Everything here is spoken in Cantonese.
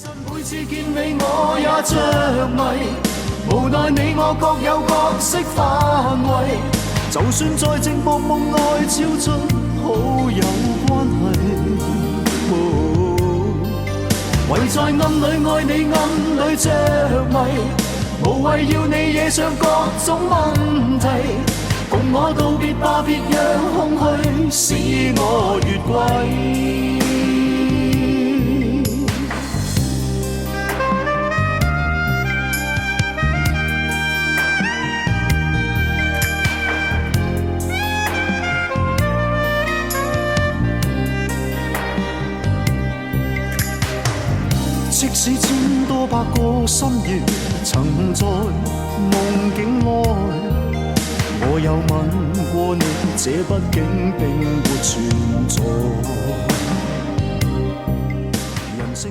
每次見你我也着迷，無奈你我各有各色範圍，就算在寂寞夢內超出好友關係，唯在暗裏愛你暗裏着迷，無謂要你惹上各種問題，共我道別吧，別讓空虛使我越軌。即使千多百個深夜，曾在夢境內，我有吻過你，這畢竟並沒存在。人生